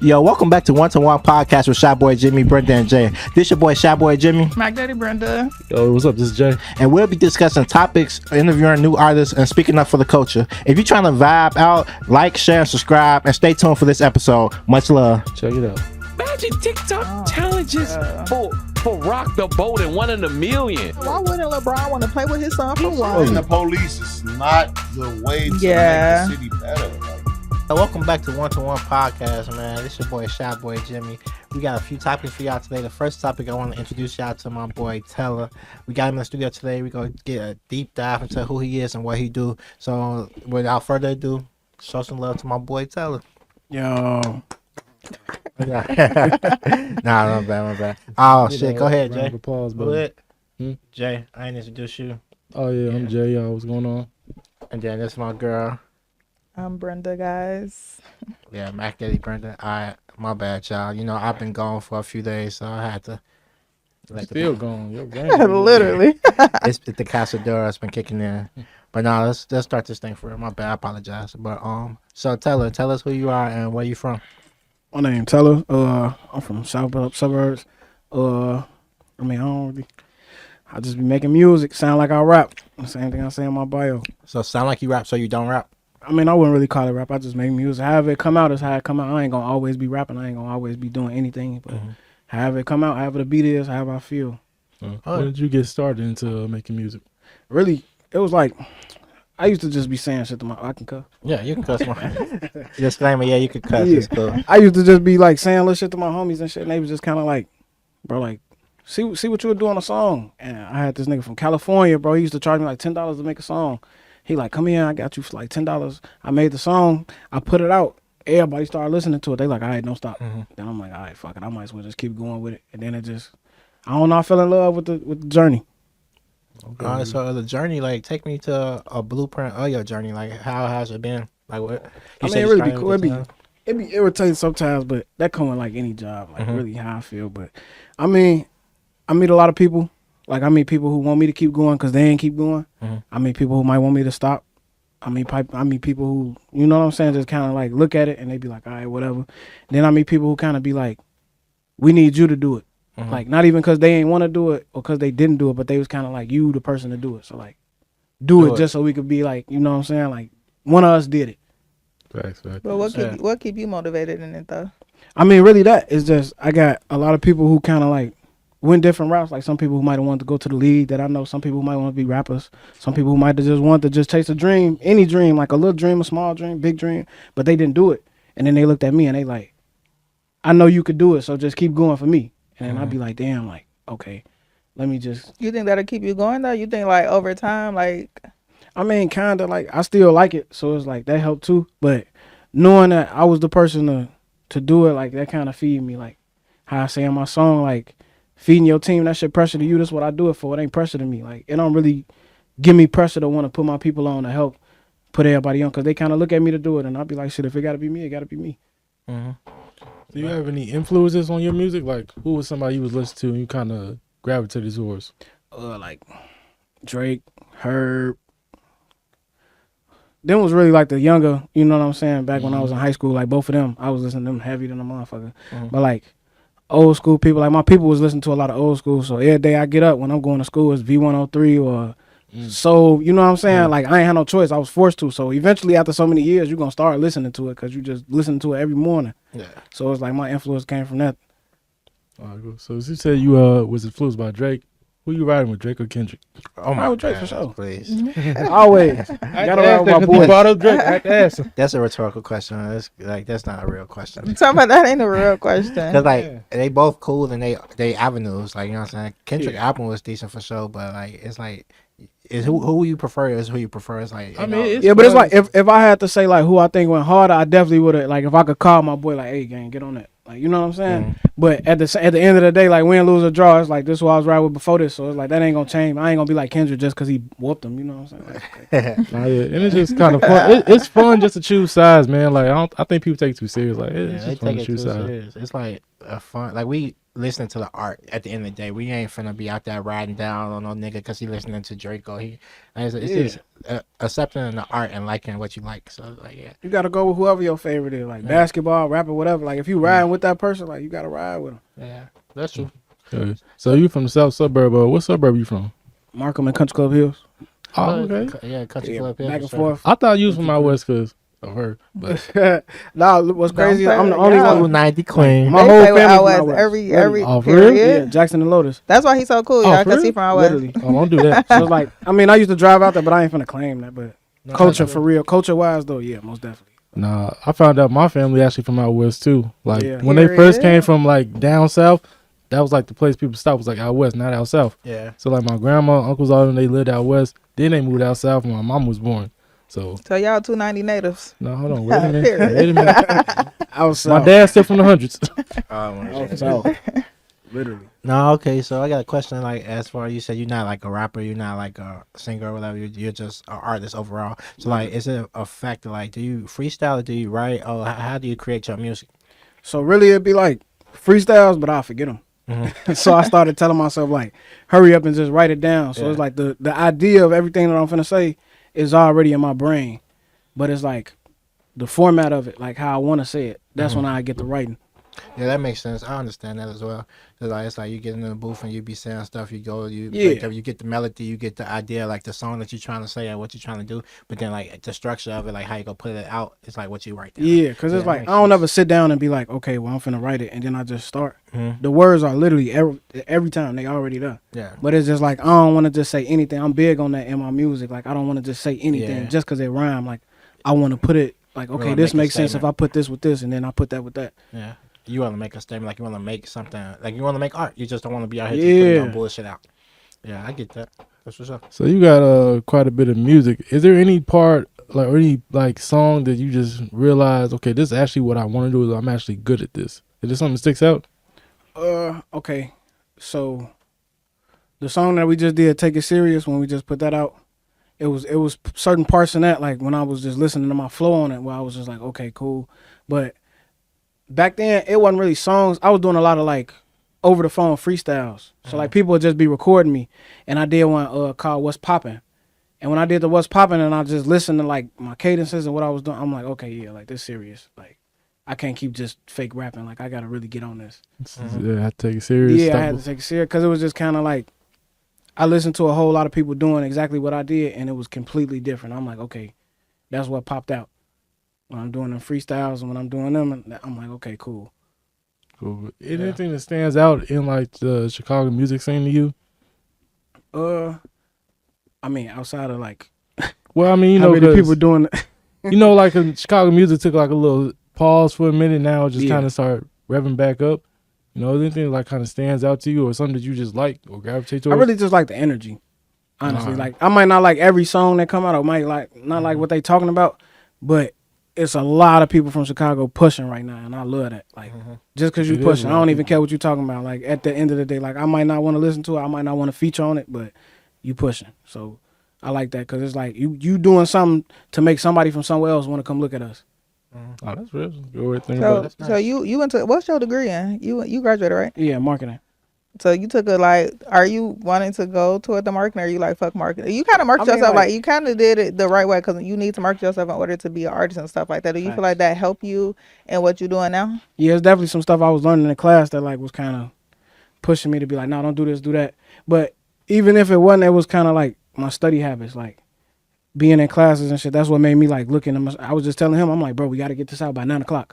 Yo, welcome back to One to One Podcast with Shy Boy Jimmy, Brenda, and Jay. This your boy Shy Boy Jimmy. Mac Daddy Brenda. Yo, what's up? This is Jay. And we'll be discussing topics, interviewing new artists, and speaking up for the culture. If you're trying to vibe out, like, share, and subscribe, and stay tuned for this episode. Much love. Check it out. Magic TikTok challenges for rock the boat and 1 in a million. Why wouldn't LeBron want to play with his son for Fighting the police is not the way to make the city better. Like, So welcome back to One to One Podcast, man. This your boy Shy Boy Jimmy. We got a few topics for y'all today. The first topic, I want to introduce y'all to my boy Tella. We got him in the studio today. We're going to get a deep dive into who he is and what he do. So without further ado, show some love to my boy Tella. Yo. Nah, my bad. Oh, shit. Go ahead, Jay. Applause, Go ahead. Hmm? Jay, I ain't introduce you. Oh, yeah, I'm Jay. Yo, what's going on? And then this is my girl. I'm Brenda, guys. Yeah, Mac Daddy Brenda. My bad, y'all. You know, I've been gone for a few days, so I had to let Still going. Yo, Literally. It's the Casadora has been kicking in. But now let's start this thing for real. My bad, I apologize. But so tell us who you are and where you from. My name Tella. I'm from South suburbs. I just be making music. Sound like I rap. The same thing I say in my bio. So sound like you rap, so you don't rap. I mean, I wouldn't really call it rap. I just make music. However it come out is how it come out. I ain't gonna always be rapping. I ain't gonna always be doing anything. But however it come out, however the beat is, however I feel. When did you get started into making music? Really, it was like I used to just be saying shit to I can cuss. Yeah, you can cuss. Disclaimer, yeah, you can cuss. Yeah. It's cool. I used to just be like saying little shit to my homies and shit, and they was just kind of like, bro, like, see what you would do on a song. And I had this nigga from California, bro. He used to charge me like $10 to make a song. He like, come here, I got you for like $10. I made the song, I put it out. Everybody started listening to it. They like, all right, don't stop. Then I'm like, all right, fuck it. I might as well just keep going with it. And then it just, I don't know, I fell in love with the journey. Okay. So the journey, like, take me to a blueprint of your journey. Like, how has it been? Like, what? I mean, it really be cool. It be irritating sometimes, but that come with like any job, like really how I feel. But I mean, I meet a lot of people. Like, I meet people who want me to keep going because they ain't keep going. I meet people who might want me to stop. I meet people who, you know what I'm saying, just kind of like look at it and they be like, all right, whatever. Then I meet people who kind of be like, we need you to do it. Like, not even because they ain't want to do it or because they didn't do it, but they was kind of like, you the person to do it. So, like, do it just so we could be like, you know what I'm saying? Like, one of us did it. Facts. But what keep you motivated in it, though? I mean, really that is just, I got a lot of people who kind of like went different routes. Like, some people who might have wanted to go to the league that I know. Some people who might want to be rappers. Some people who might have just wanted to just chase a dream, any dream, like a little dream, a small dream, big dream, but they didn't do it. And then they looked at me and they like, I know you could do it, so just keep going for me. And then I'd be like, damn, like, okay, let me just. You think that'll keep you going, though? You think, like, over time, like. I mean, kind of like, I still like it, so it's like, that helped too. But knowing that I was the person to do it, like, that kind of feed me. Like, how I say in my song, like, feeding your team, that shit pressure to you. That's what I do it for. It ain't pressure to me. Like, it don't really give me pressure to want to put my people on to help put everybody on, because they kind of look at me to do it, and I'll be like, shit, if it got to be me, it got to be me. Do you have any influences on your music? Like, who was somebody you was listening to and you kind of gravitated towards? Like Drake, Herb. Them was really like the younger, you know what I'm saying, back when I was in high school. Like, both of them, I was listening to them heavy than a motherfucker. But like old school people, like my people was listening to a lot of old school. So every day I get up when I'm going to school, it's V103 or So, you know what I'm saying? Like, I ain't had no choice. I was forced to. So eventually, after so many years, you're going to start listening to it because you just listen to it every morning. Yeah. So it's like my influence came from that. So as you said you was influenced by Drake, who you riding with, Drake or Kendrick? Oh my Drake God, for sure. please. Always. Gotta ride with my boy. Brought up Drake, I had to ask him. That's a rhetorical question. That's not a real question. I'm talking about that ain't a real question. Cause like they both cool and they avenues. Like, you know what I'm saying. Kendrick album was decent for sure, but like it's like. Is who you prefer is who you prefer. It's like, I mean, but it's like if I had to say like who I think went harder, I definitely would have, like, if I could call my boy like, hey gang, get on that, like, you know what I'm saying. But at the end of the day, like, win, lose or draw, it's like this is who I was riding with before this, so it's like that ain't gonna change. I ain't gonna be like Kendrick just because he whooped him, you know what I'm saying. Like, and it's just kind of fun. It's fun just to choose sides, man. Like I think people take it too serious. Like it's they just fun take to it choose too sides. serious. It's like a fun. Like we listening to the art at the end of the day. We ain't finna be out there riding down on no nigga because he listening to Drake or it's just accepting the art and liking what you like. So like, yeah, you gotta go with whoever your favorite is, like basketball, rapper, whatever. Like if you riding with that person, like you gotta ride with them. Yeah, that's true. Okay. So you from the south suburb? What suburb you from? Markham and Country Club Hills. Oh, okay. Yeah, Country Club. Back and forth. I thought you was from out west because of her. But Nah, what's crazy? I'm the Yeah. only Oh, one. 90 Queen. My They whole play with family out from west out west. every Oh, for real? period. Yeah, Jackson and Lotus. That's why he's so cool, Oh, y'all, for because real? he from out west. Literally. oh, don't do that. So it's like, I mean, I used to drive out there, but I ain't finna claim that. But No, culture that's for real, culture wise though, yeah, most definitely. Nah, I found out my family actually from out west too. Like Yeah. when they first Period. came from like down south, that was like the place people stopped was like out west, not out south. Yeah. So like my grandma, uncles, all of them, they lived out west. Then they moved out south when my mom was born. So So y'all 290 natives. no, hold on, wait a minute, Period. wait a minute. I was My south. dad's still from the hundreds. I was south. Literally. No, okay. So I got a question. Like, as far as you said, you're not like a rapper, you're not like a singer or whatever. You're just an artist overall. So, like, is it a factor? Like, do you freestyle or do you write? Or how do you create your music? So really, it'd be like freestyles, but I'll forget them. So I started telling myself like, hurry up and just write it down. So Yeah. it's like the idea of everything that I'm finna say is already in my brain, but it's like the format of it, like how I want to say it. That's when I get to writing. Yeah, that makes sense. I understand that as well. 'Cause, like, it's like you get in the booth and you be saying stuff. You go, you you get the melody, you get the idea, like the song that you're trying to say and what you're trying to do. But then like the structure of it, like how you go put it out, it's like what you write down. Yeah, because it's Yeah, like that I don't makes ever sit down and be like, okay, well I'm finna write it, and then I just start. Mhm. The words are literally every time they already there. Yeah. But it's just like I don't want to just say anything. I'm big on that in my music. Like I don't want to just say anything Yeah. just because it rhyme. Like I want to put it like, okay, wanna this make a makes sense if statement. I put this with this, and then I put that with that. Yeah. You want to make a statement, like you want to make something, like you want to make art. You just don't want to be out here just putting Yeah. no bullshit out. Yeah, I get that. That's what's up. So you got quite a bit of music. Is there any part like or any like song that you just realize, okay, this is actually what I want to do? I'm actually good at this. Is there something that sticks out? Okay. So the song that we just did, Take It Serious, when we just put that out, it was certain parts in that, like when I was just listening to my flow on it, where I was just like, okay, cool. But back then it wasn't really songs. I was doing a lot of like over the phone freestyles. So like people would just be recording me, and I did one called What's Poppin'. And when I did the What's Poppin', and I just listened to like my cadences and what I was doing, I'm like, okay, yeah, like this serious. Like I can't keep just fake rapping. Like I gotta really get on this. Yeah, I have to take it serious. Yeah, I had to take it serious because it was just kind of like I listened to a whole lot of people doing exactly what I did, and it was completely different. I'm like, okay, that's what popped out when I'm doing them freestyles, and when I'm doing them, I'm like, okay, cool. Cool. Anything that stands out in like the Chicago music scene to you? I mean, outside of like, Well, I mean, you how know, many 'cause, people doing? you know, like Chicago music took like a little pause for a minute. Now it just Yeah. kind of start revving back up. You know, is anything like kind of stands out to you, or something that you just like or gravitate I towards? really just like the energy. Honestly, Alright. like I might not like every song that come out. I might like not like what they talking about, but it's a lot of people from Chicago pushing right now, and I love that. Like just because you It is pushing, a I lot don't of even care what you talking about. Like at the end of the day, like I might not want to listen to it, I might not want to feature on it, but you pushing. So I like that because it's like you doing something to make somebody from somewhere else want to come look at us. Oh, that's real. Good thing So, about it. so you went to, what's your degree in? You graduated, right? Yeah, marketing. So you took are you wanting to go toward the marketing, or are you like, fuck marketing? You kind of market I mean, yourself, like- like you kind of did it the right way, because you need to market yourself in order to be an artist and stuff like that. Do you feel Facts. like that help you in what you're doing now? Yeah, it's definitely some stuff I was learning in class that like was kind of pushing me to be like, no, don't do this, do that. But even if it wasn't, it was kind of like my study habits, like being in classes and shit. That's what made me like looking at I was just telling him, I'm like, bro, we got to get this out by 9:00.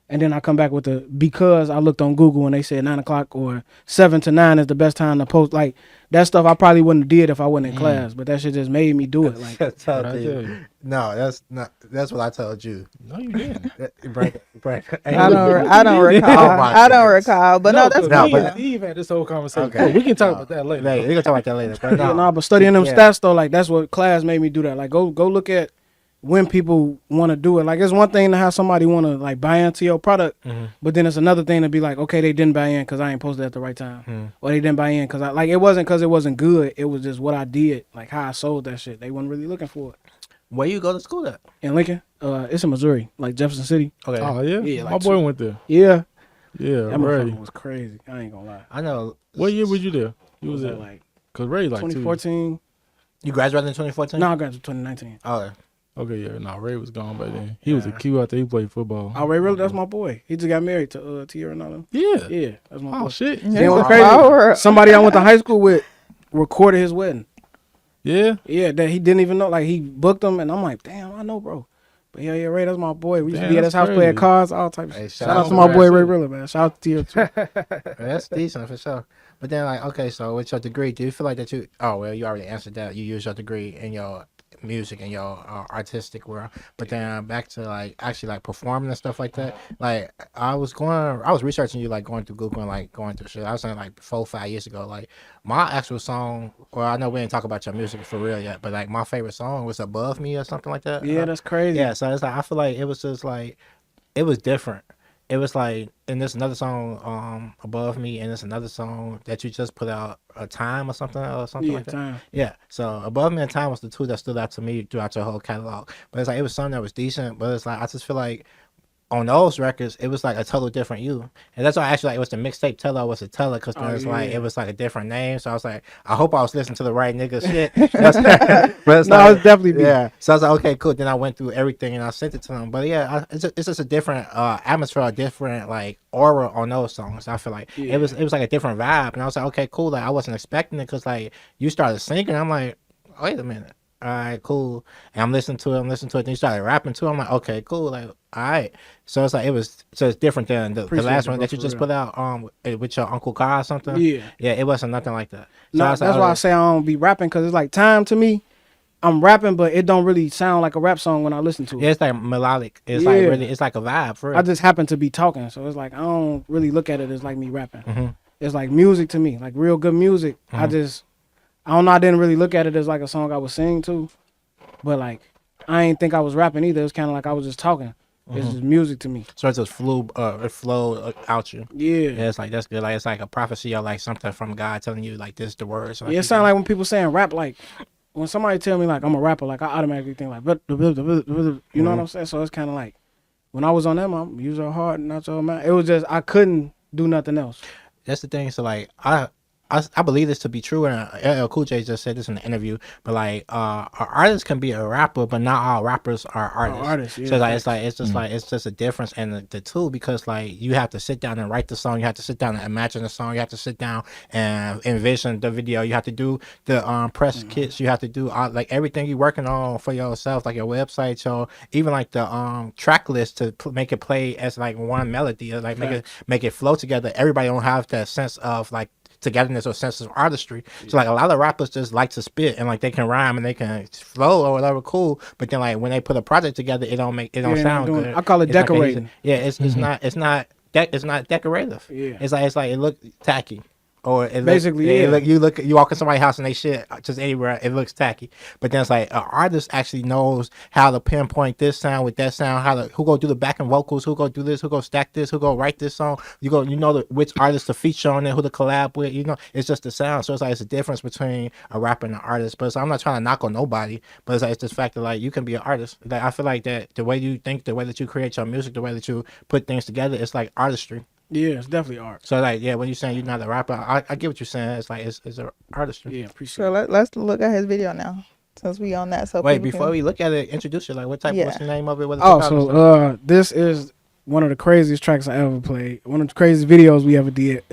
And then I come back with because I looked on Google and they said 9:00 or 7 to 9 is the best time to post. Like that stuff I probably wouldn't have did if I wasn't in class, but that shit just made me do it. Like I told What I you. tell you. No, that's not. That's what I told you. No, you didn't. Brent. I don't recall. Oh my I don't goodness. recall. But no, that's no, cool. but- Steve had this whole conversation. Okay. Oh, we can talk No. about that later. Hey, we're gonna talk about that later. But yeah, no, nah, but studying them Yeah. stats though, like that's what class made me do that. Like go look at when people want to do it. Like it's one thing to have somebody want to like buy into your product, but then it's another thing to be like, okay, they didn't buy in because I ain't posted at the right time, or they didn't buy in because it wasn't because it wasn't good. It was just what I did, like how I sold that shit. They weren't really looking for it. where you go to school at? In Lincoln, it's in Missouri, like Jefferson City. Okay. Oh yeah, Yeah, my like boy went there. Yeah, Yeah, That Ray. motherfucker was crazy. I ain't gonna lie. I know. What year was you there? You was that at like Cause Ray like 2014? You graduated in 2014? No, I graduated 2019. Oh, Okay, yeah, no, Ray was gone by then. He was a Q out there. He played football. Oh, Ray, really? That's my boy. He just got married to Tierra and all them. Yeah. Yeah, that's my Oh boy. shit. Then what's crazy? Somebody I went to high school with recorded his wedding. Yeah. Yeah, that he didn't even know. Like he booked him, and I'm like, damn, I know, bro. But yeah, Ray, that's my boy. We used to be at his house playing cards, all types of shit. Shout out to my boy Ray Rilla, man. Shout out to Tierra too. that's decent for sure. But then, like, okay, so with your degree, do you feel like that you? Oh, well, you already answered that. You use your degree in your music and your artistic world. But then back to like actually like performing and stuff like that. Like I was researching you, like going through Google and like going through shit. I was saying like 4-5 years ago. Like my actual song. Well, I know we didn't talk about your music for real yet, but like my favorite song was "Above Me" or something like that. Yeah, that's crazy. Yeah, so it's like I feel like it was just like it was different. It was like, and there's another song, "Above Me," and there's another song that you just put out, "Time" or something like that. Time. Yeah, so "Above Me" and "Time" was the two that stood out to me throughout your whole catalog. But it's like it was something that was decent, but it's like I just feel like on those records, it was like a total different you, and that's why actually like it was the mixtape Tella was a Tella because like it was like a different name. So I was like, I hope I was listening to the right nigga shit. But it's No, it's definitely me. yeah. So I was like, okay, cool. Then I went through everything and I sent it to them. But yeah, it's just a different atmosphere, a different like aura on those songs. I feel like it was like a different vibe, and I was like, okay, cool. Like I wasn't expecting it because like you started singing. I'm like, wait a minute. All right, cool. And I'm listening to it. Then you started rapping too. I'm like, okay, cool. Like, all right. So it's like it's different than the last one that you just put out with your Uncle Kai or something. Yeah, it wasn't nothing like that. So No, that's why I say I don't be rapping because it's like time to me. I'm rapping, but it don't really sound like a rap song when I listen to it. Yeah, it's like melodic. It's like really, it's like a vibe for real. I just happen to be talking, so it's like I don't really look at it as like me rapping. Mm-hmm. It's like music to me, like real good music. Mm-hmm. I don't know. I didn't really look at it as like a song I was singing to, but like I ain't think I was rapping either. It was kind of like I was just talking. It's just music to me. So it just it flowed out you. Yeah, it's like that's good. Like it's like a prophecy or like something from God telling you like this the words. Like, it sounds like when people saying rap, like when somebody tell me like I'm a rapper, like I automatically think like, you know what I'm saying? So it's kind of like when I was on them, I'm use your heart, not your mind. It was just I couldn't do nothing else. That's the thing. So like I believe this to be true, and LL Cool J just said this in the interview. But like, an artist can be a rapper, but not all rappers are artists. Yeah, so like, it's just a difference in the two because like you have to sit down and write the song, you have to sit down and imagine the song, you have to sit down and envision the video, you have to do the press kits, you have to do like everything you're working on for yourself, like your website, so even like the track list to make it play as like one melody, or like make it flow together. Everybody don't have that sense of like togetherness or sense of artistry. So like a lot of rappers just like to spit and like they can rhyme and they can flow or whatever, cool. But then like when they put a project together, it don't sound good. I call it decorating. It's not decorative. Yeah. It's like it look tacky. Or it basically, you walk in somebody's house and they shit just anywhere, it looks tacky. But then it's like an artist actually knows how to pinpoint this sound with that sound, who go do the backing vocals, who go do this, who go stack this, who go write this song. Which artist to feature on it, who to collab with. It's just the sound. So it's like it's a difference between a rapper and an artist. But I'm not trying to knock on nobody. But it's like it's this fact that like you can be an artist. Like I feel like that the way you think, the way that you create your music, the way that you put things together, it's like artistry. Yeah, it's definitely art. So like, yeah, when you're saying you're not a rapper, I get what you're saying. It's like it's an artistry. Yeah, appreciate. So let's look at his video now, since we on that. So wait, before we look at it, introduce you. Like, what's the name of it? So this is one of the craziest tracks I ever played. One of the craziest videos we ever did.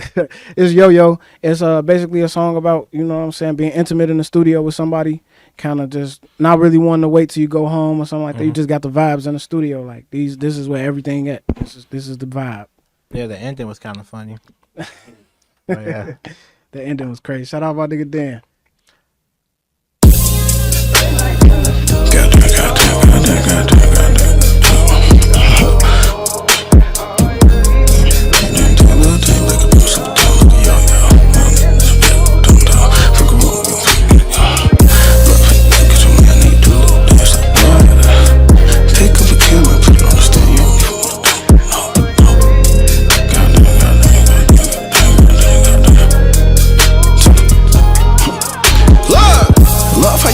It's Yo-Yo. It's basically a song about, you know what I'm saying, being intimate in the studio with somebody, kind of just not really wanting to wait till you go home or something like that. You just got the vibes in the studio. Like this is where everything at. This is the vibe. Yeah, the ending was kind of funny. Yeah. The ending was crazy. Shout out my nigga Dan.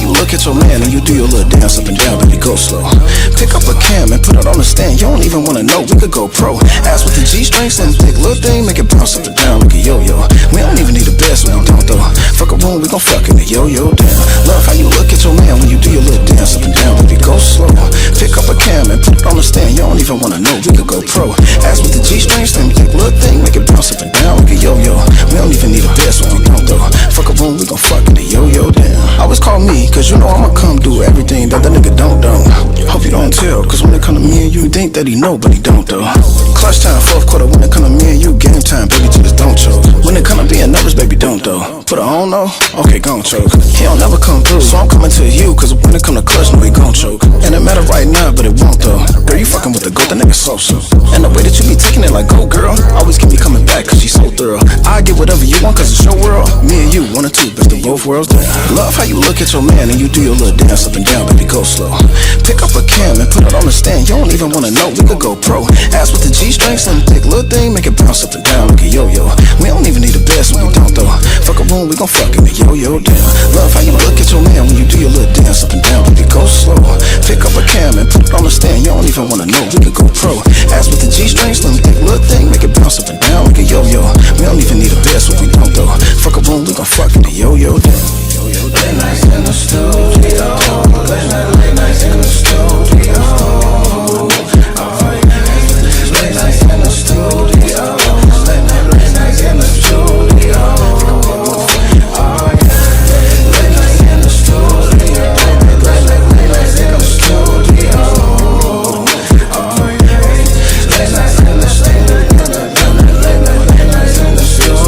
Look at your man and you do your little dance up and down, baby, go slow. Pick up a cam and put it on the stand. You don't even wanna know, we could go pro. Ass with the G-string, slim thick, little thing, make it bounce up and down like a yo-yo. We don't even need a bed, so we don't though. Fuck a room, we gon' fuck in the yo-yo down. Love how you look at your man when you do your little dance up and down, baby, go slow. Pick up a cam and put it on the stand. You don't even wanna know, we could go pro. Ass with the G-string, slim thick, little thing, make it bounce up and down like a yo-yo. We don't even need a bed, so we don't though. Fuck a room, we gon' fuck in the yo-yo down. Always call me, cause you know I'ma come do everything that the nigga don't. Hope you don't tell, cause when it come to me and you think that he know, but he don't though. Clutch time, fourth quarter, when it come to me and you, game time, baby, just don't choke. When it come to being nervous, baby, don't though. Put it on though, okay, gon' choke. He don't never come through, so I'm coming to you, cause when it come to clutch, no, he gon' choke. And it matter right now, but it won't though. Girl, you fucking with the goat, that nigga so. And the way that you be taking it like, go girl, always keep me coming back, cause she so thorough. I get whatever you want, cause it's your world. Me and you, one or two, best of both worlds down. Love how you look at your man and you do your little dance up and down, baby, go slow. Pick up a cam and put it on the stand. You don't even wanna know, we could go pro. Ass with the G-string, slim thick, little thing, make it bounce up and down like a yo-yo. We don't even need a bed, so we don't though. Fuck a room, we gon' fuck in the yo-yo down. Love how you look at your man when you do your little dance up and down, baby, go slow. Pick up a cam and put it on the stand. You don't even wanna know, we could go pro. Ass with the G-string, slim thick, little thing, make it bounce up and down like a yo-yo. We don't even need a bed, so we don't though. Fuck a room, we gon' fuck in the yo-yo down. Late nights in the studio. Late nights in the studio. Oh yeah. Late nights in the studio. Late nights in the studio. Oh yeah. Late nights in the studio. Late nights in the studio. Oh yeah. Late nights in the studio. Late nights in the studio.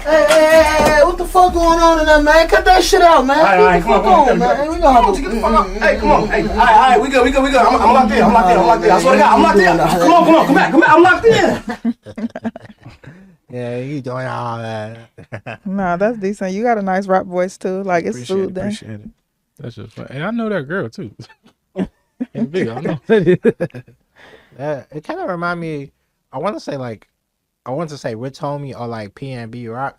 Hey, what the fuck going on in there, man? Cut that shit out, man. All right, come on, man. We gonna have to get the fuck out. Hey, come on. Hey, all right, we good. I'm locked in. I swear to God, I'm locked in. Come back. I'm locked in. Yeah, you doing all that. Nah, that's decent. You got a nice rap voice too. Like it's soothing. Appreciate it. That's just fun. And I know that girl too. Ain't big, I know. It kind of remind me. I want to say Rich Homie or like PNB Rock.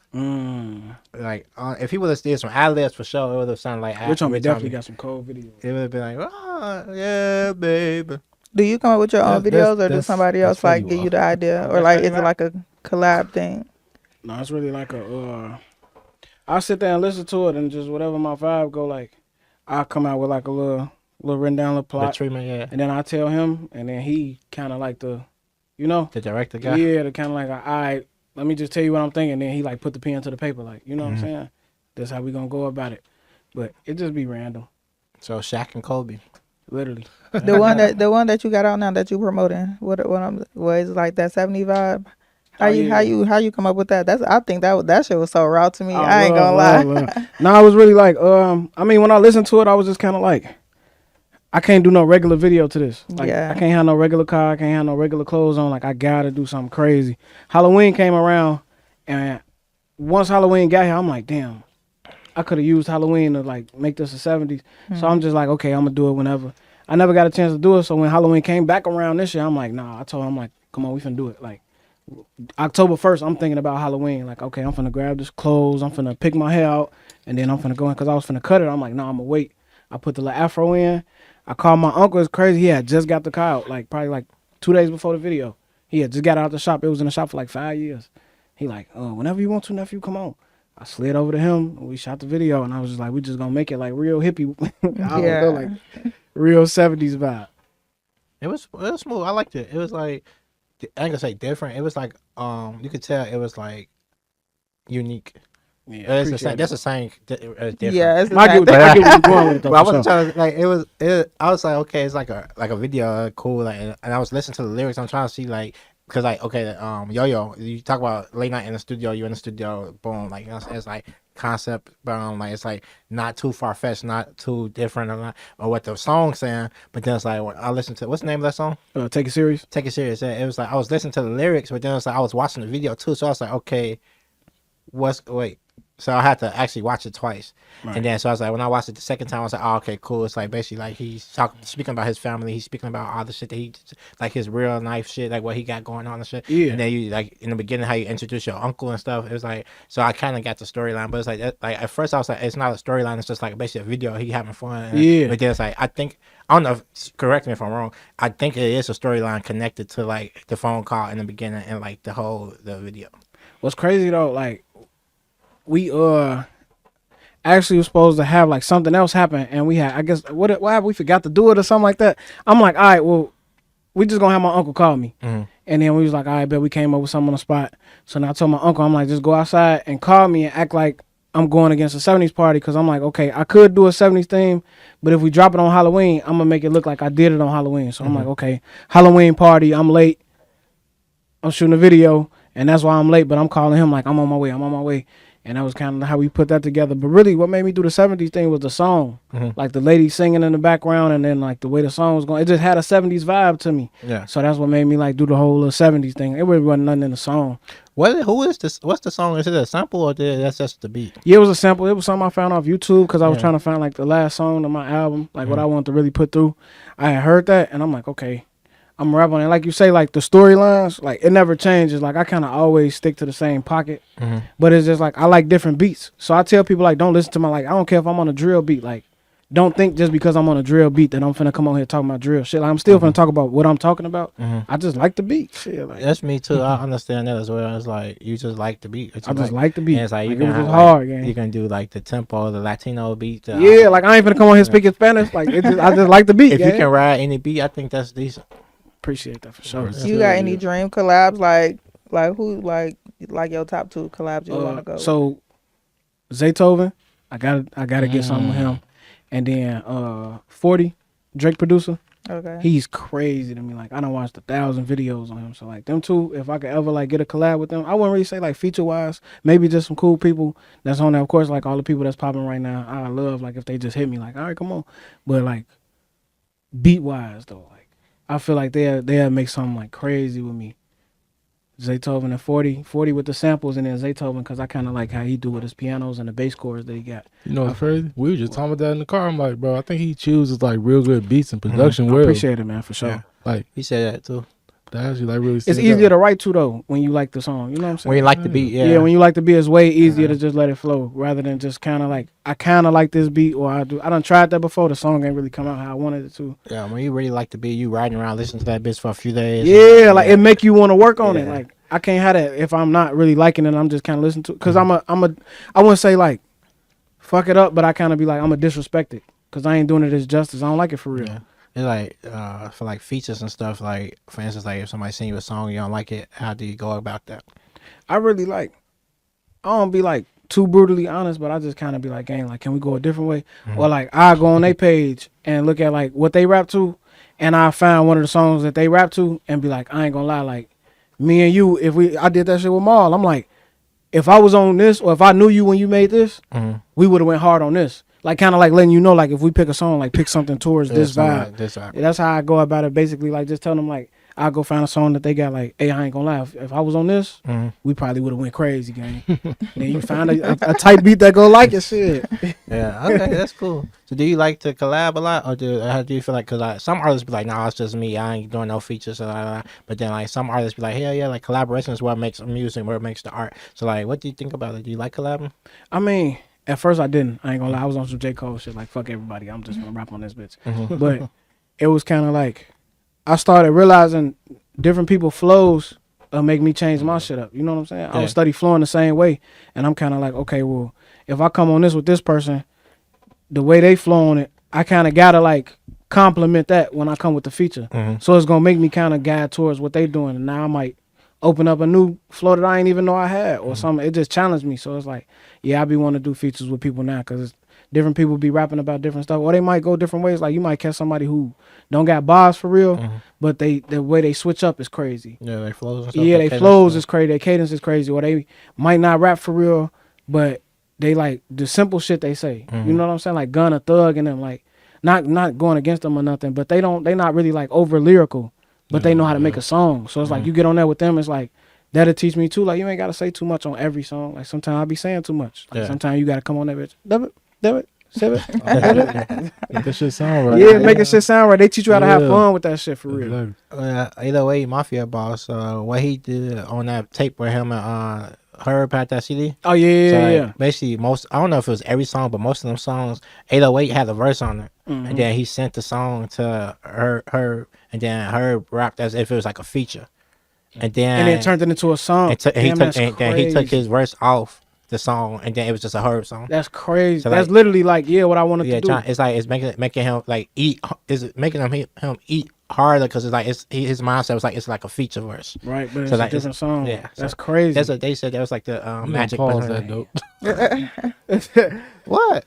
Like if he would have did some ad-libs for sure, it would have sounded like Rich Homie definitely got some cold videos. It would have been like, oh yeah, baby. Do you come up with your own videos, or does somebody else like give you the idea, or like is it like a collab thing? No, it's really like I'll sit there and listen to it, and just whatever my vibe go, like I'll come out with like a little written down little plot, The treatment, yeah. and then I tell him, and then he kind of like the director guy. Yeah, the kind of like, all right, let me just tell you what I'm thinking. Then he like put the pen to the paper, like, you know what I'm saying? That's how we gonna go about it. But it just be random. So Shaq and Kobe. Literally. The one that you got out now that you promoting, what is like that 70 vibe? How you come up with that? I think that shit was so raw to me. I ain't gonna lie. No, I was really like, I mean, when I listened to it, I was just kind of like, I can't do no regular video to this. Like, I can't have no regular car. I can't have no regular clothes on. Like, I gotta do something crazy. Halloween came around, and once Halloween got here, I'm like, damn, I could have used Halloween to like make this the 70s. So I'm just like, okay, I'm gonna do it whenever. I never got a chance to do it. So when Halloween came back around this year, I'm like, nah. I told him, I'm like, come on, we finna do it. Like October 1st, I'm thinking about Halloween. Like, okay, I'm finna grab this clothes. I'm finna pick my hair out, and then I'm finna go in because I was finna cut it. I'm like, nah, I'm gonna wait. I put the little afro in. I called my uncle. It's crazy. He had just got the car out, like probably like 2 days before the video. He had just got out of the shop. It was in the shop for like 5 years. He like, whenever you want to, nephew, come on. I slid over to him. We shot the video, and I was just like, we just gonna make it like real hippie. I don't know, like real 70s vibe. It was smooth. I liked it. It was like, I ain't gonna say different. It was like, you could tell it was like unique. Yeah, that's the same. Different. Yeah, it's the I same get what you're going with it, though, But I for wasn't sure. trying to like I was like, okay, it's like a video, cool, like, and I was listening to the lyrics. I'm trying to see like, cause like, okay, yo, you talk about late night in the studio, you in the studio, boom, like, you know, it's like concept, but like it's like not too far fetched, not too different, or what the song's saying. But then it's like when I listened to what's the name of that song? Take It Serious. Take It Serious. Yeah, it was like I was listening to the lyrics, but then it's like I was watching the video too. So I was like, okay, wait. So I had to actually watch it twice. Right. And then so I was like, when I watched it the second time, I was like, oh, okay, cool. It's like basically like he's speaking about his family. He's speaking about all the shit that he, like his real life shit, like what he got going on and shit. Yeah. And then you like in the beginning how you introduce your uncle and stuff. It was like, so I kind of got the storyline, but it's like at first I was like, it's not a storyline. It's just like basically a video. He having fun. Yeah. But then it's like I don't know. Correct me if I'm wrong. I think it is a storyline connected to like the phone call in the beginning and like the video. What's crazy though, like we actually was supposed to have like something else happen, and we had, I guess, what happened? We forgot to do it or something like that. I'm like, all right, well, we just gonna have my uncle call me. And then we was like, all right, bet we came up with something on the spot. So now I told my uncle, I'm like, just go outside and call me and act like I'm going against a 70s party, because I'm like, okay, I could do a 70s theme, but if we drop it on Halloween, I'm gonna make it look like I did it on Halloween. So I'm like, okay, Halloween party, I'm late, I'm shooting a video, and that's why I'm late, but I'm calling him like, I'm on my way. And that was kind of how we put that together. But really, what made me do the 70s thing was the song. Like the lady singing in the background, and then like the way the song was going. It just had a 70s vibe to me. Yeah. So that's what made me like do the whole 70s thing. It really wasn't nothing in the song. Who is this? What's the song? Is it a sample or that's just the beat? Yeah, it was a sample. It was something I found off YouTube because I was trying to find like the last song of my album, like what I wanted to really put through. I had heard that, and I'm like, okay, I'm rapping on it. Like you say, like the storylines, like it never changes. Like I kind of always stick to the same pocket, but it's just like I like different beats. So I tell people like, don't listen to my, like I don't care if I'm on a drill beat. Like don't think just because I'm on a drill beat that I'm finna come on here talking about drill shit. Like I'm still finna talk about what I'm talking about. I just like the beat. Shit, like, that's me too. I understand that as well. It's like you just like the beat. I just like the beat. And it's like you can can just hard, gang. You can do like the tempo, the Latino beat. Yeah, like I ain't finna come on here speaking Spanish. Like I just like the beat. If you can ride any beat, I think that's decent. Appreciate that for sure. You got any dream collabs like who like your top 2 collabs you want to go? So Zaytoven, I gotta get something with him, and then 40 Drake producer. Okay. He's crazy to me. Like I done watched 1,000 videos on him. So like them two, if I could ever like get a collab with them, I wouldn't really say like feature wise. Maybe just some cool people that's on there. Of course, like all the people that's popping right now, I love like if they just hit me like, all right, come on. But like beat wise though, like I feel like they'll make something like crazy with me. Zaytoven and 40 with the samples, and then Zaytoven because I kind of like how he do with his pianos and the bass chords that he got. You know what's crazy? We were just talking about that in the car. I'm like, bro, I think he chooses like real good beats and production. I appreciate it, man, for sure. Yeah. Like he said that too. That actually like really. It's easier to write to though when you like the song. You know what I'm saying? When you like the beat, yeah. Yeah, when you like the beat, it's way easier to just let it flow rather than just kind of like I kind of like this beat or I done tried that before. The song ain't really come out how I wanted it to. Yeah, when you really like the beat, you riding around listening to that bitch for a few days. Yeah, like it make you want to work on it. Like I can't have that if I'm not really liking it. I'm just kind of listening to it because I wouldn't say like fuck it up, but I kind of be like I'm a disrespect it because I ain't doing it as justice. I don't like it for real. Yeah. It's like for like features and stuff. Like for instance, like if somebody sing you a song you don't like it, how do you go about that? I really like. I don't be like too brutally honest, but I just kind of be like, gang, like can we go a different way? Or like I go on their page and look at like what they rap to, and I find one of the songs that they rap to and be like, I ain't gonna lie, like me and you, I did that shit with Maul. I'm like, if I was on this or if I knew you when you made this, we would have went hard on this. Like kind of like letting you know, like if we pick a song, like pick something towards this vibe. Yeah, that's how I go about it. Basically, like just tell them like I'll go find a song that they got. Like, hey, I ain't gonna lie. If I was on this, we probably would have went crazy, gang. Then you find a tight beat that go like it, shit. Yeah, okay, that's cool. So do you like to collab a lot, or how do you feel like? Because some artists be like, nah, it's just me. I ain't doing no features. But then like some artists be like, hell yeah, like collaboration is what makes music, what makes the art. So like, what do you think about it? Do you like collabing? I mean. At first I didn't. I ain't gonna lie. I was on some J. Cole shit. Like, fuck everybody. I'm just gonna rap on this bitch. But it was kind of like, I started realizing different people flows make me change my shit up. You know what I'm saying? Yeah. I would study flowing the same way. And I'm kind of like, okay, well, if I come on this with this person, the way they flow on it, I kind of gotta like compliment that when I come with the feature. So it's gonna make me kind of guide towards what they doing. And now I might open up a new flow that I ain't even know I had or something. It just challenged me. So it's like, yeah, I be wanting to do features with people now because different people be rapping about different stuff. Or they might go different ways. Like you might catch somebody who don't got bars for real, but the way they switch up is crazy. Yeah, they flows and stuff. Yeah, they flows is crazy. Their cadence is crazy. Or they might not rap for real, but they like the simple shit they say. You know what I'm saying? Like Gunna, Thug, and them, like not going against them or nothing, but they not really like over lyrical, but they know how to make a song. So it's like you get on there with them, it's like that'll teach me too. Like you ain't gotta say too much on every song. Like sometimes I be saying too much. Like sometimes you gotta come on that bitch. Dub it. Make that shit sound right. Yeah, make shit sound right. They teach you how to have fun with that shit for real. Either way, Mafia Boss, what he did on that tape with him and Herb had that CD. Oh yeah, so, yeah. Basically, I don't know if it was every song, but most of them songs, 808 had a verse on it, and then he sent the song to Herb, and then Herb rapped as if it was like a feature, and then turned it into a song. Then he took his verse off the song, and then it was just a Herb song. That's crazy. So that's like, literally like what I wanted to do. It's like it's making him like eat. Is it making him eat harder because it's like his mindset was like it's like a feature verse. Right, but it's like, a different song. Yeah, that's crazy. That's what they said. That was like the magic. Pause that dope. What?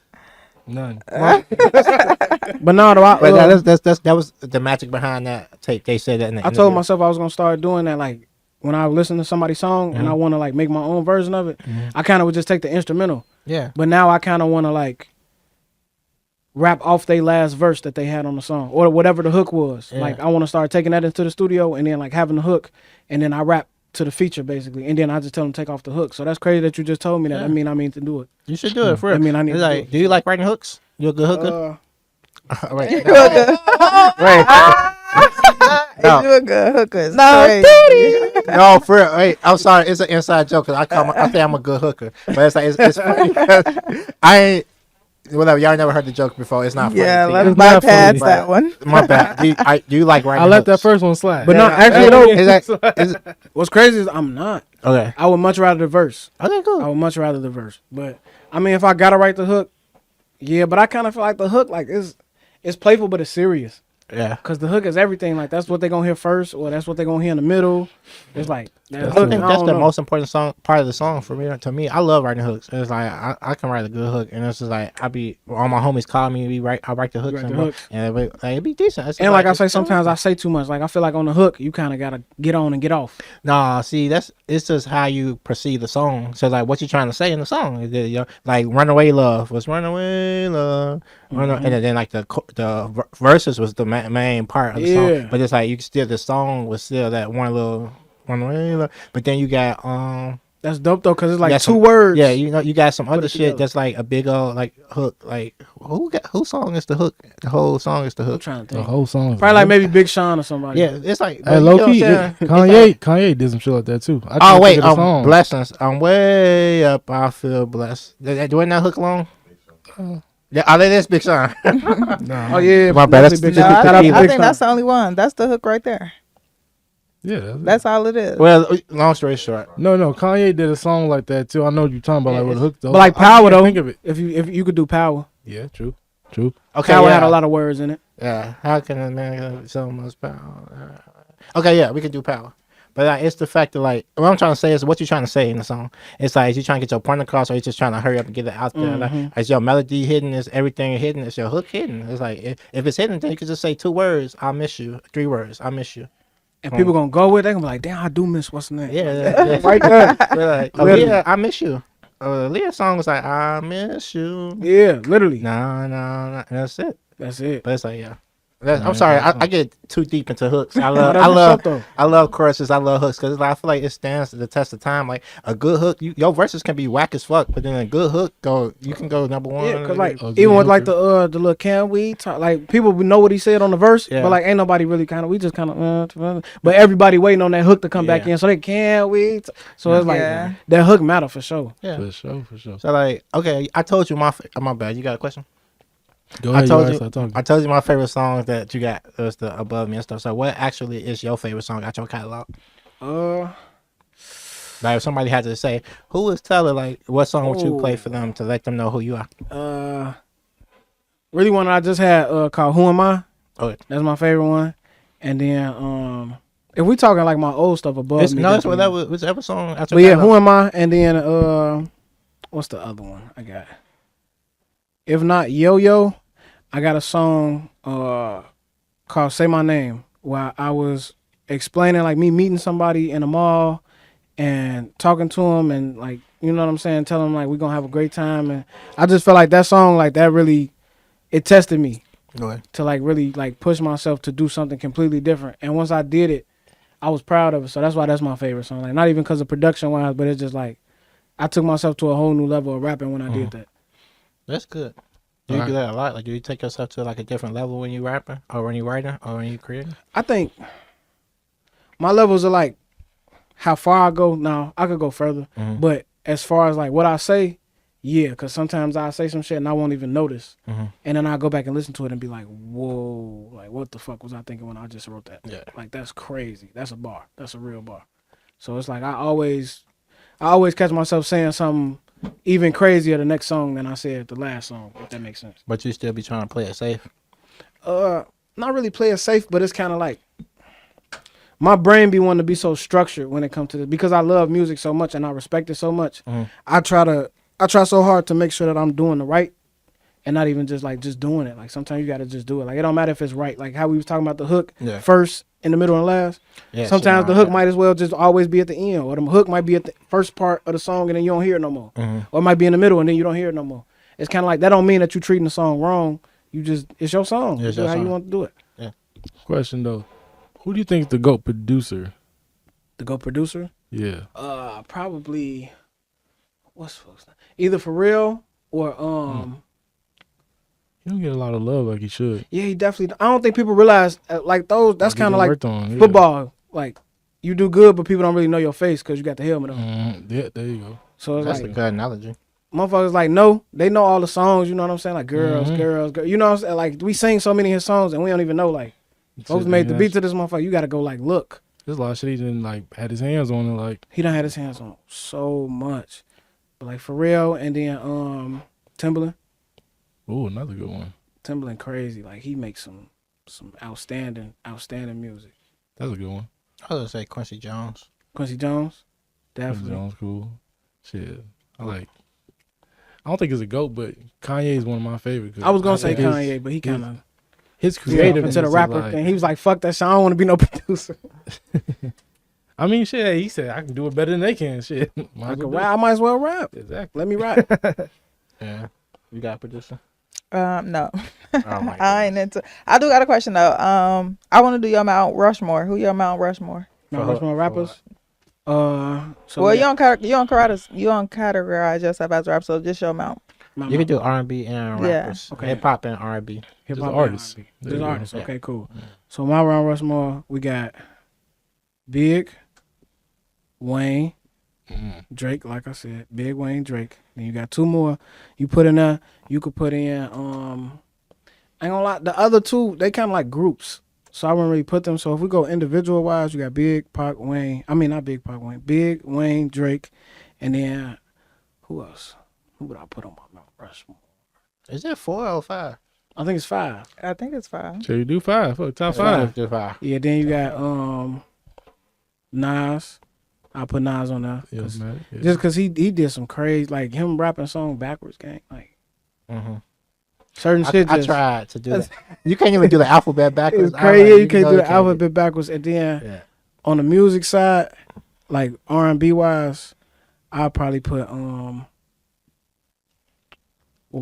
None. But no, that was the magic behind that tape. They said that. I told myself I was gonna start doing that. Like when I listen to somebody's song and I want to like make my own version of it, I kind of would just take the instrumental. Yeah. But now I kind of want to like rap off their last verse that they had on the song or whatever the hook was. Yeah. Like I want to start taking that into the studio and then like having the hook and then I rap to the feature basically and then I just tell them to take off the hook. So that's crazy that you just told me that. Yeah. I mean to do it. You should do it for real. I mean I need. Like, do you like writing hooks? You a good hooker? Right. Right. No. You a good hooker. No, for real. Wait, I'm sorry. It's an inside joke because I think I'm a good hooker, but it's like it's funny because I ain't. Whatever, y'all never heard the joke before. It's not funny. Yeah, let us bypass that one. My bad. Do you like writing? I let that first one slide. But no, actually, what's crazy is I'm not. Okay. I would much rather the verse. Okay, cool. I would much rather the verse. But I mean, if I gotta write the hook, yeah. But I kind of feel like the hook, like it's playful, but it's serious. Yeah. Cause the hook is everything. Like that's what they're gonna hear first, or that's what they're gonna hear in the middle. It's like I think that's the most important part of the song for me. To me, I love writing hooks. It's like I can write a good hook, and it's just like all my homies call me. I write the hooks, and it'd be decent. And like I say, sometimes I say too much. Like I feel like on the hook, you kind of gotta get on and get off. Nah, see, it's just how you perceive the song. So like, what you trying to say in the song? Like "Runaway Love" was "Runaway Love," and then like the verses was the main part of the song. But it's like the song was still that one little. But then you got that's dope though because it's like two words. Yeah, you got some other shit that's like a big old like hook. Like whose song is the hook? The whole song is the hook. I'm trying to think. The whole song. Probably like maybe Big Sean or somebody. Yeah, it's like low key. Kanye did some shit like that too. Blessings. I'm way up. I feel blessed. Doing that hook long? Yeah, I let this Big Sean. No. Oh yeah, my bad. That's I think that's the only one. That's the hook right there. Yeah, that's all it is. Well, long story short, no, Kanye did a song like that too. I know what you're talking about, like with a hook though. But like Power though, think of it. If you could do Power, yeah, true. Okay, Power had a lot of words in it. Yeah, how can a man have so much power? Okay, yeah, we can do Power, but it's the fact that like what I'm trying to say is what you're trying to say in the song. It's like is you trying to get your point across, or you just trying to hurry up and get it out there? Like, is your melody hidden? Is everything hidden? Is your hook hidden? It's like if it's hidden, then you can just say 2 words. I miss you. 3 words. I miss you. And people gonna go with it. They gonna be like, damn, I do miss what's the name. Yeah. Right there. Like, Leah, I miss you. Leah's song was like, I miss you. Yeah, literally. No. That's it. That's it. But it's like, yeah. I'm sorry, I get too deep into hooks. I love choruses. I love hooks because I feel like it stands the test of time. Like a good hook, your verses can be whack as fuck, but then a good hook you can go number 1. Yeah, because like even with like the little can we talk, like people know what he said on the verse, but like ain't nobody really we just kind of but everybody waiting on that hook to come back in, so they can we. So it's like that hook matter for sure. Yeah, for sure. So like, okay, I told you my bad. You got a question? Go ahead, I told you my favorite song that you got was the Above Me and stuff. So what actually is your favorite song out your catalog? Like if somebody had to say, who is Tella? Like what song would you play for them to let them know who you are? Really one I just had called Who Am I? Okay. That's my favorite one. And then if we talking like my old stuff Above Me. No, it's whichever song out your catalog. Yeah, Who Am I? And then what's the other one I got? If not Yo-Yo, I got a song called Say My Name where I was explaining like me meeting somebody in a mall and talking to him and like You know what I'm saying? Tell them like we gonna have a great time, and I just felt like that song like that really, it tested me to like really like push myself to do something completely different. And once I did it, I was proud of it. So that's why that's my favorite song. Like not even because of production wise, but it's just like I took myself to a whole new level of rapping when I did that. That's good. Do you do that a lot? Like, do you take yourself to like a different level when you rapping, or when you writing, or when you creating? I think my levels are like how far I go. Now I could go further, but as far as like what I say, yeah, because sometimes I say some shit and I won't even notice, and then I go back and listen to it and be like, whoa, like what the fuck was I thinking when I just wrote that? Yeah, like that's crazy. That's a bar. That's a real bar. So it's like I always catch myself saying something even crazier the next song than I said the last song, if that makes sense. But you still be trying to play it safe? Not really play it safe, but it's kind of like my brain be wanting to be so structured when it comes to this because I love music so much and I respect it so much. I try so hard to make sure that I'm doing the right and not even just doing it. Like sometimes you got to just do it. Like it don't matter if it's right. Like how we was talking about the hook first, in the middle and last. Yeah, sometimes the hook might as well just always be at the end, or the hook might be at the first part of the song and then you don't hear it no more. Or it might be in the middle and then you don't hear it no more. It's kind of like that don't mean that you're treating the song wrong. It's your song. It's how you want to do it. Yeah. Question though, who do you think is the GOAT producer? The GOAT producer? Yeah. Probably what's either For Real or He don't get a lot of love like he should. Yeah, he definitely. I don't think people realize like those. That's kind of like football. Like you do good, but people don't really know your face because you got the helmet on. Yeah, there you go. So it's that's like a good analogy. Motherfuckers like no, they know all the songs. You know what I'm saying? Like girls. You know what I'm saying? Like we sing so many of his songs and we don't even know. Like folks made the beat to this motherfucker. You got to go like look. There's a lot of shit he didn't like had his hands on it. Like he done had his hands on so much, but like For Real and then Timbaland. Oh, another good one. Timbaland crazy. Like he makes some outstanding music. That's a good one. I was gonna say Quincy Jones. Quincy Jones? Definitely. Quincy Jones cool. Shit. I don't think it's a GOAT, but Kanye is one of my favorites. I was gonna say Kanye, but he kind of his creative into the rapper thing. He was like, "Fuck that shit. I don't want to be no producer." I mean, shit. He said, "I can do it better than they can." Shit. I might as well rap. Exactly. Let me rap. Yeah. You got a producer? No. Oh my I ain't into. I do got a question though. I want to do your Mount Rushmore. Who your Mount Rushmore? Mount Rushmore rappers. So well, you don't categorize yourself as a rapper, so just your Mount. You can do R&B and rappers. Okay. Hip hop and R&B. Hip hop artists. Just artists. Okay, cool. So my Mount Rushmore, we got Big, Wayne, Drake. Like I said, Big, Wayne, Drake. Then you got two more. You put in there. You could put in. I ain't gonna lie. The other two, they kind of like groups. So I wouldn't really put them. So if we go individual wise, you got Big, Pac, Wayne. I mean not Big, Pac, Wayne. Big, Wayne, Drake, and then who else? Who would I put on my Mount Rushmore? Is it 4 or 5? I think it's 5. I think it's 5. So you do 5. Fuck, top 5. Do 5. Yeah. Then you got Nas. I'll put Nas on there. Just because he did some crazy, like him rapping song backwards, gang. Like certain shit. I tried to do that. You can't even do the alphabet backwards. It's crazy. You can't do the alphabet backwards. And then on the music side, like R&B wise, I'll probably put well,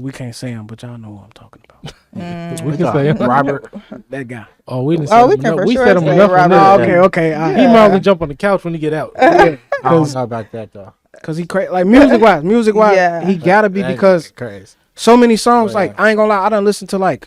we can't say him, but y'all know what I'm talking about. We can say him. Robert. That guy. Oh, we didn't say him. We can for we sure said him say enough. Robert. Okay. He might as well jump on the couch when he get out. I don't know about that though. Cause he crazy. Like music wise, he gotta be because crazy. So many songs. Like I ain't gonna lie, I done listened to like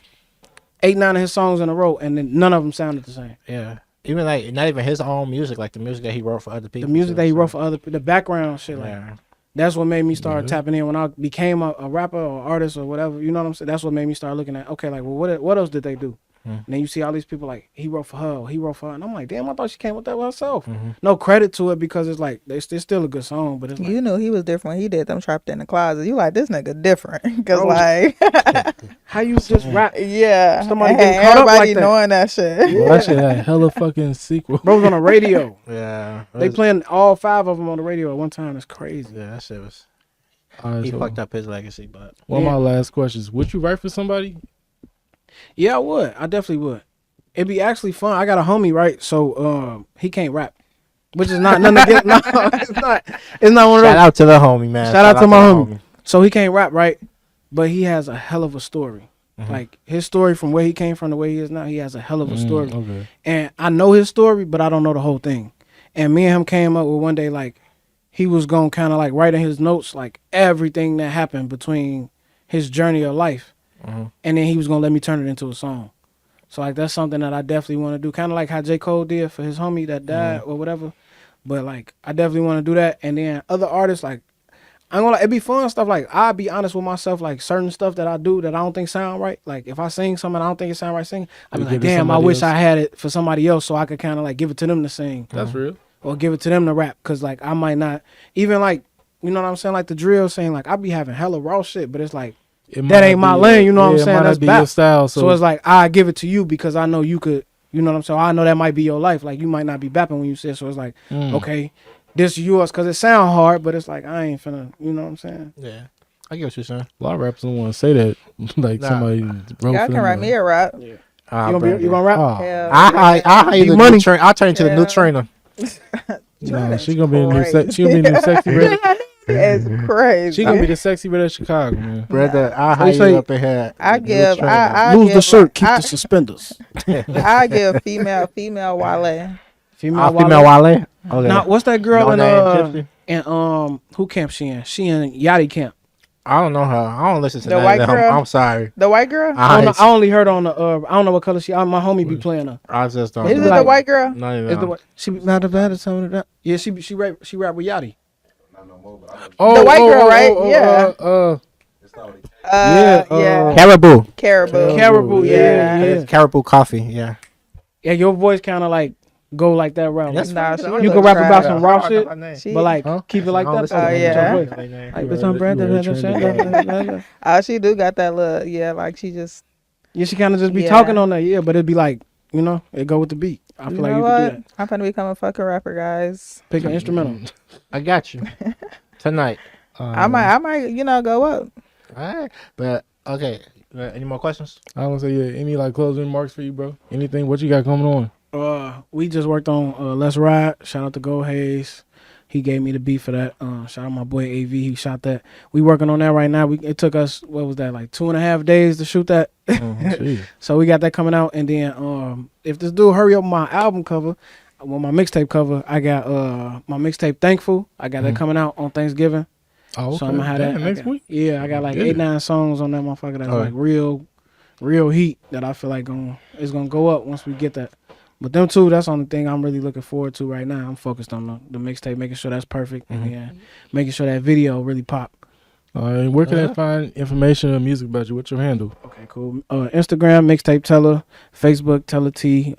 8, 9 of his songs in a row, and then none of them sounded the same. Yeah. Even like not even his own music, like the music that he wrote for other people. The music that he wrote for other people, the background shit. Like that's what made me start tapping in when I became a rapper or artist or whatever. You know what I'm saying? That's what made me start looking at, okay, like, well, what else did they do? And then you see all these people like, he wrote for her, and I'm like, damn, I thought she came with that by herself. No credit to it because it's like, it's still a good song, but it's like, you knew he was different when he did them Trapped in the Closet. You like, this nigga different. Because like, how you just rap? Yeah. Somebody getting caught up like that. Knowing that shit. Well, that shit had hella fucking sequel. Bro was on the radio. Yeah. They playing all 5 of them on the radio at one time. It's crazy. Yeah, that shit was... Right, he fucked up his legacy, but... One of my last questions. Would you write for somebody? Yeah, I would. I definitely would. It'd be actually fun. I got a homie, right? So he can't rap. which is not nothing against. No, it's not. It's not one of those. Shout out to the homie, man. Shout out to my homie. So he can't rap, right? But he has a hell of a story. Like his story from where he came from to where he is now, he has a hell of a story. Okay. And I know his story, but I don't know the whole thing. And me and him came up with one day, like, he was going to kind of like write in his notes, like, everything that happened between his journey of life. And then he was going to let me turn it into a song. So, like, that's something that I definitely want to do. Kind of like how J. Cole did for his homie that died or whatever. But, like, I definitely want to do that. And then other artists, like, I'm gonna, it'd be fun stuff. Like, I'll be honest with myself, like, certain stuff that I do that I don't think sound right. Like, if I sing something I don't think it sound right singing, I'd be like, damn, I wish I had it for somebody else so I could kind of, like, give it to them to sing. That's real. Or give it to them to rap. Because, like, I might not, even, like, you know what I'm saying? Like, the drill saying, like, I be having hella raw shit, but it's like, that ain't my lane, you know what I'm saying? That's your style. So it's like, I give it to you because I know you could, you know what I'm saying? I know that might be your life. Like, you might not be bapping when you say it. So it's like, okay, this is yours because it sound hard, but it's like, I ain't finna, you know what I'm saying? Yeah. I get what you're saying. A lot of rappers don't want to say that. Like somebody wrote Y'all can write me a rap. Yeah. You gonna rap? I'll hire you money. I'll turn into the new trainer. No, she gonna be the new she gonna be the new sexy brother. It's crazy. She gonna be the sexy brother of Chicago, man. Brother, I'll hire you up in here. I give lose the shirt, keep the suspenders. I give female Wale. Female Wale. Okay. Now, what's that girl in who camp she in? She in Yachty camp. I don't know her. I don't listen to The that. white girl? I'm sorry. The white girl? I only heard on the I don't know what color she. My homie be playing her. I just don't. Is it the white girl? Not even. Is the she not bad or something like that? Yeah, she rap with Yachty. Oh, the white girl, right? Caribou. Yeah. Caribou coffee. Yeah. Yeah, your voice kind of like go like that route. Nah, you can rap about some raw shit, but like keep it like that. Like this on brand. She do got that look. Yeah, like she just. Yeah, she kind of just be talking on that. Yeah, but it'd be like, you know, it go with the beat. I feel like you could do that. I'm finna become a fucking rapper, guys. Pick an instrumental. I got you. Tonight. I might, go up. All right, but okay. Any more questions? I want to say, any like closing remarks for you, bro? Anything? What you got coming on? We just worked on Let's Ride. Shout out to Go Hayes. He gave me the beat for that. Shout out my boy AV. He shot that. We working on that right now. It took us, what was that, like 2.5 days to shoot that. So we got that coming out. And then if this dude hurry up my album cover, well, my mixtape cover, I got my mixtape Thankful. I got that coming out on Thanksgiving. Oh, okay. So I'm gonna have that next week. Yeah, I got like 8-9 songs on that motherfucker that's like real heat that I feel like it's gonna go up once we get that. But them two, that's the only thing I'm really looking forward to right now. I'm focused on the mixtape, making sure that's perfect, and making sure that video really pop. Where can I find information or music about you? What's your handle? Okay, cool. Instagram, mixtape Tella. Facebook, Tella T.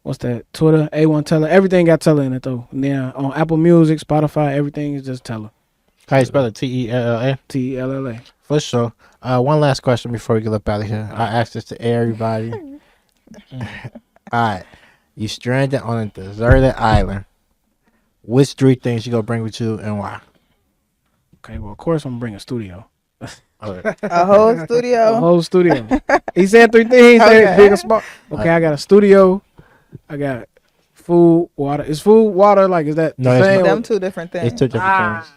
What's that? Twitter, A1 Tella. Everything got Tella in it though. And then on Apple Music, Spotify, everything is just Tella. How you spell it? Tella? Tella. For sure. One last question before we get up out of here. I asked this to everybody. All right. You stranded on a deserted island. Which 3 things you gonna bring with you and why? Okay, well, of course I'm gonna bring a studio. A whole studio? A whole studio. He said 3 things. He said big or small. Okay, I got a studio. I got food, water. Is food, water, like, is that no, the same? Them 2 different things. It's 2 different things.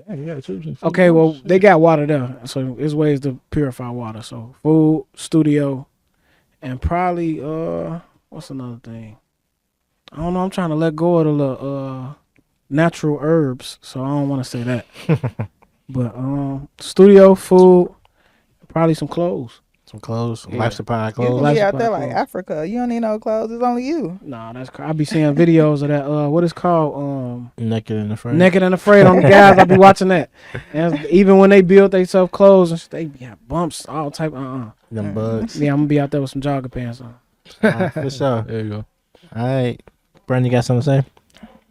Yeah, you got children. Okay, well, they got water there. So there's ways to purify water. So food, studio, and probably, what's another thing? I don't know. I'm trying to let go of the natural herbs. So I don't want to say that. But studio, food, probably some clothes. Some clothes, life supply clothes. You be out there like Africa. You don't need no clothes. It's only you. Nah, that's I be seeing videos of that. What is called Naked and Afraid. Naked and Afraid on the guys. I be watching that. And even when they build themselves clothes, and they be have bumps, all type. Them bugs. Yeah, I'm gonna be out there with some jogger pants on. For sure. There you go. All right, Brandon, you got something to say?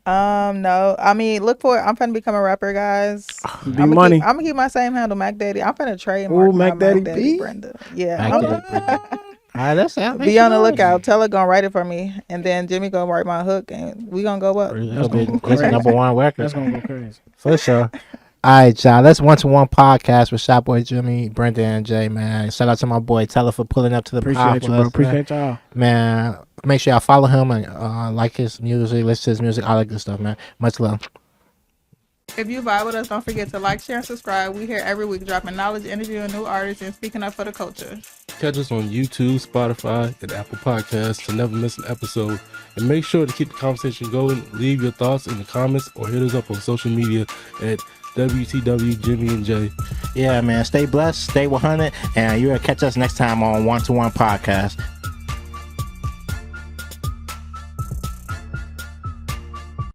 No. I mean, look for it. I'm finna become a rapper, guys. I'm gonna keep my same handle, Mac Daddy. I'm finna trademark Mac Daddy B? Brenda. Yeah. Mac Daddy Brenda. All right, that's it. Be on the lookout. Tella gonna write it for me, and then Jimmy gonna write my hook, and we gonna go up. It's a #1 record. That's gonna go crazy. For sure. All right, y'all. That's One-to-One podcast with Shop Boy Jimmy, Brenda, and Jay, man. Shout out to my boy Tella for pulling up to the Appreciate you, bro. Appreciate y'all. Man, make sure y'all follow him and like his music, listen to his music, all that good stuff, man. Much love. If you vibe with us, don't forget to like, share, and subscribe. We here every week dropping knowledge, interviewing new artists, and speaking up for the culture. Catch us on YouTube, Spotify, and Apple Podcasts to never miss an episode. And make sure to keep the conversation going. Leave your thoughts in the comments or hit us up on social media at WTW Jimmy and Jay. Yeah, man. Stay blessed, stay 100, and you'll catch us next time on One-to-One podcast.